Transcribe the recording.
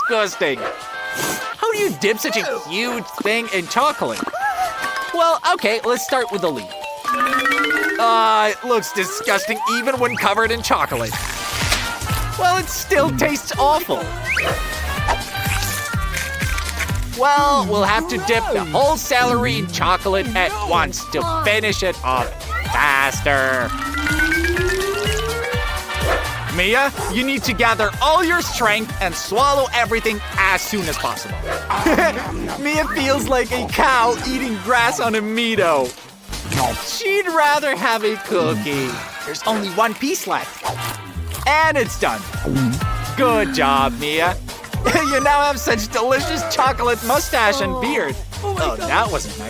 disgusting. How do you dip such a huge thing in chocolate? Well, okay, let's start with the leaf. It looks disgusting even when covered in chocolate. Well, it still tastes awful. Well, we'll have to dip the whole celery in chocolate at once to finish it off faster. Mia, you need to gather all your strength and swallow everything as soon as possible. Mia feels like a cow eating grass on a meadow. She'd rather have a cookie. There's only one piece left. And it's done. Good job, Mia. You now have such delicious chocolate mustache and beard. Oh, that wasn't nice.